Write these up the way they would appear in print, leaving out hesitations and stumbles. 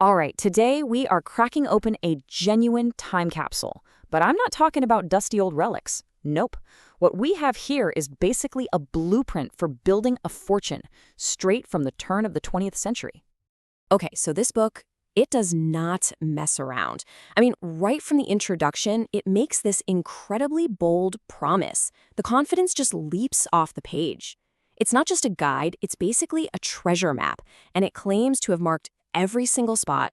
All right, today we are cracking open a genuine time capsule. But I'm not talking about dusty old relics. Nope. What we have here is basically a blueprint for building a fortune, straight from the turn of the 20th century. Okay, so this book, it does not mess around. I mean, right from the introduction, it makes this incredibly bold promise. The confidence just leaps off the page. It's not just a guide, it's basically a treasure map, and it claims to have marked every single spot.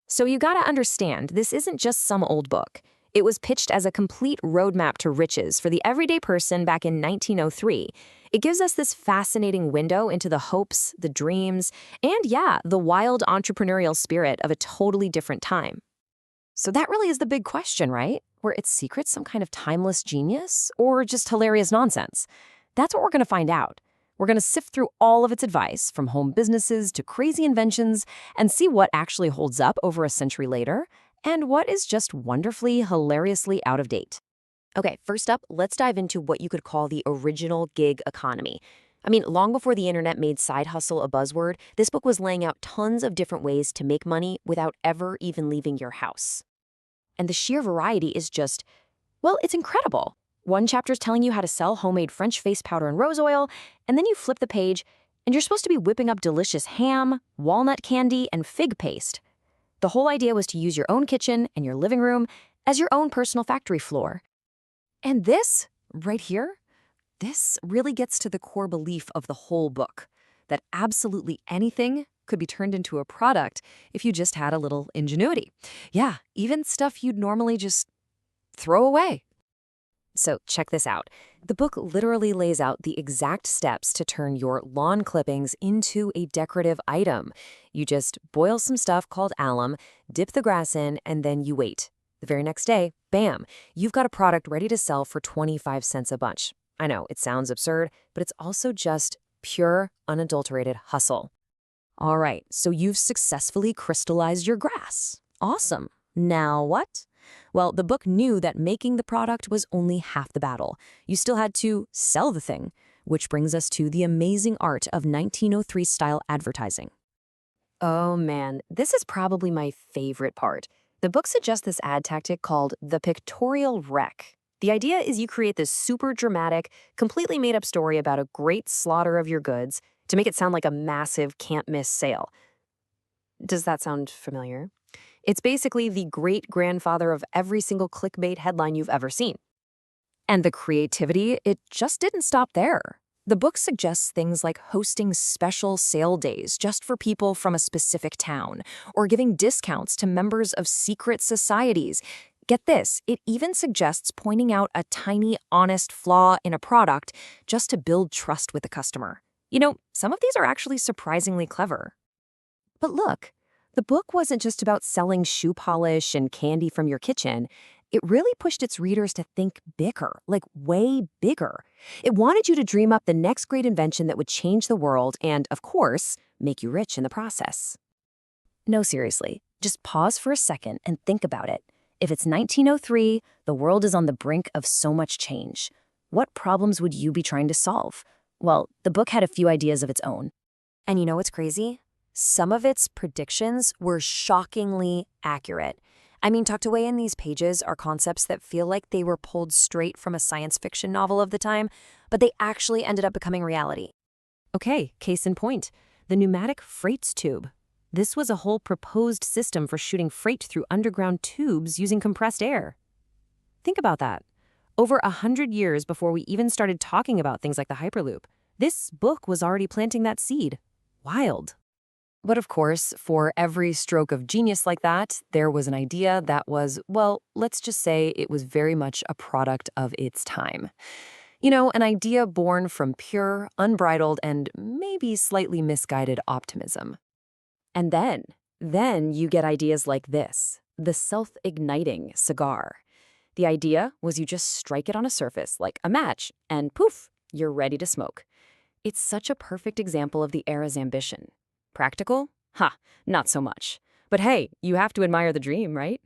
So you gotta understand, this isn't just some old book. It was pitched as a complete roadmap to riches for the everyday person back in 1903. It gives us this fascinating window into the hopes, the dreams, and yeah, the wild entrepreneurial spirit of a totally different time. So that really is the big question, right? Were its secrets some kind of timeless genius or just hilarious nonsense? That's what we're going to find out. We're going to sift through all of its advice, from home businesses to crazy inventions, and see what actually holds up over a century later and what is just wonderfully, hilariously out of date. Okay, first up, let's dive into what you could call the original gig economy. I mean, long before the internet made side hustle a buzzword, this book was laying out tons of different ways to make money without ever even leaving your house. And the sheer variety is just, well, it's incredible. One chapter's telling you how to sell homemade French face powder and rose oil, and then you flip the page, and you're supposed to be whipping up delicious ham, walnut candy, and fig paste. The whole idea was to use your own kitchen and your living room as your own personal factory floor. And this, right here, this really gets to the core belief of the whole book, that absolutely anything could be turned into a product if you just had a little ingenuity. Yeah, even stuff you'd normally just throw away. So check this out. The book literally lays out the exact steps to turn your lawn clippings into a decorative item. You just boil some stuff called alum, dip the grass in, and then you wait. The very next day, bam, you've got a product ready to sell for 25 cents a bunch. I know, it sounds absurd, but it's also just pure, unadulterated hustle. All right, so you've successfully crystallized your grass. Awesome. Now what? Well, the book knew that making the product was only half the battle. You still had to sell the thing, which brings us to the amazing art of 1903-style advertising. Oh man, this is probably my favorite part. The book suggests this ad tactic called the pictorial wreck. The idea is you create this super dramatic, completely made-up story about a great slaughter of your goods to make it sound like a massive can't-miss sale. Does that sound familiar? It's basically the great-grandfather of every single clickbait headline you've ever seen. And the creativity, it just didn't stop there. The book suggests things like hosting special sale days just for people from a specific town, or giving discounts to members of secret societies. Get this, it even suggests pointing out a tiny, honest flaw in a product just to build trust with the customer. You know, some of these are actually surprisingly clever. But look, the book wasn't just about selling shoe polish and candy from your kitchen. It really pushed its readers to think bigger, like way bigger. It wanted you to dream up the next great invention that would change the world and, of course, make you rich in the process. No, seriously, just pause for a second and think about it. If it's 1903, the world is on the brink of so much change. What problems would you be trying to solve? Well, the book had a few ideas of its own. And you know what's crazy? Some of its predictions were shockingly accurate. I mean, tucked away in these pages are concepts that feel like they were pulled straight from a science fiction novel of the time, but they actually ended up becoming reality. Okay, case in point, the pneumatic freight tube. This was a whole proposed system for shooting freight through underground tubes using compressed air. Think about that. Over 100 years before we even started talking about things like the Hyperloop, this book was already planting that seed. Wild. But of course, for every stroke of genius like that, there was an idea that was, well, let's just say it was very much a product of its time. You know, an idea born from pure, unbridled, and maybe slightly misguided optimism. And then you get ideas like this, the self-igniting cigar. The idea was you just strike it on a surface like a match, and poof, you're ready to smoke. It's such a perfect example of the era's ambition. Practical? Ha, not so much. But hey, you have to admire the dream, right?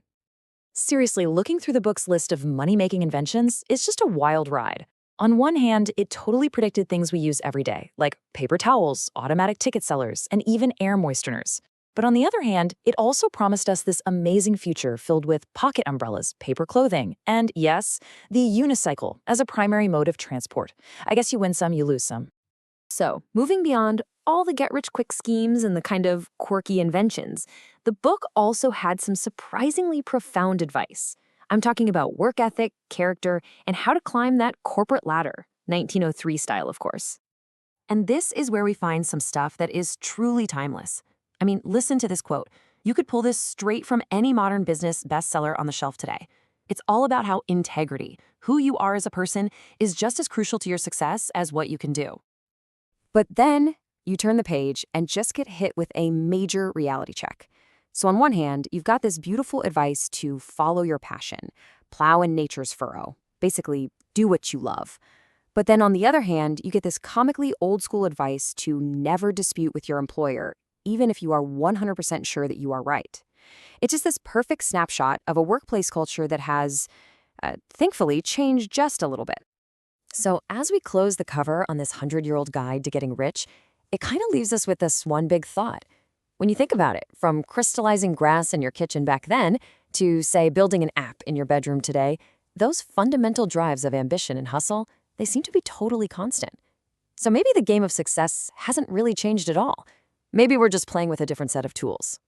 Seriously, looking through the book's list of money-making inventions is just a wild ride. On one hand, it totally predicted things we use every day, like paper towels, automatic ticket sellers, and even air moisteners. But on the other hand, it also promised us this amazing future filled with pocket umbrellas, paper clothing, and yes, the unicycle as a primary mode of transport. I guess you win some, you lose some. So, moving beyond all the get-rich-quick schemes and the kind of quirky inventions, the book also had some surprisingly profound advice. I'm talking about work ethic, character, and how to climb that corporate ladder, 1903 style, of course. And this is where we find some stuff that is truly timeless. I mean, listen to this quote. You could pull this straight from any modern business bestseller on the shelf today. It's all about how integrity, who you are as a person, is just as crucial to your success as what you can do. But then you turn the page and just get hit with a major reality check. So on one hand, you've got this beautiful advice to follow your passion, plow in nature's furrow, basically do what you love. But then on the other hand, you get this comically old school advice to never dispute with your employer, even if you are 100% sure that you are right. It's just this perfect snapshot of a workplace culture that has, thankfully, changed just a little bit. So as we close the cover on this 100-year-old guide to getting rich, it kind of leaves us with this one big thought. When you think about it, from crystallizing grass in your kitchen back then to, say, building an app in your bedroom today, those fundamental drives of ambition and hustle, they seem to be totally constant. So maybe the game of success hasn't really changed at all. Maybe we're just playing with a different set of tools.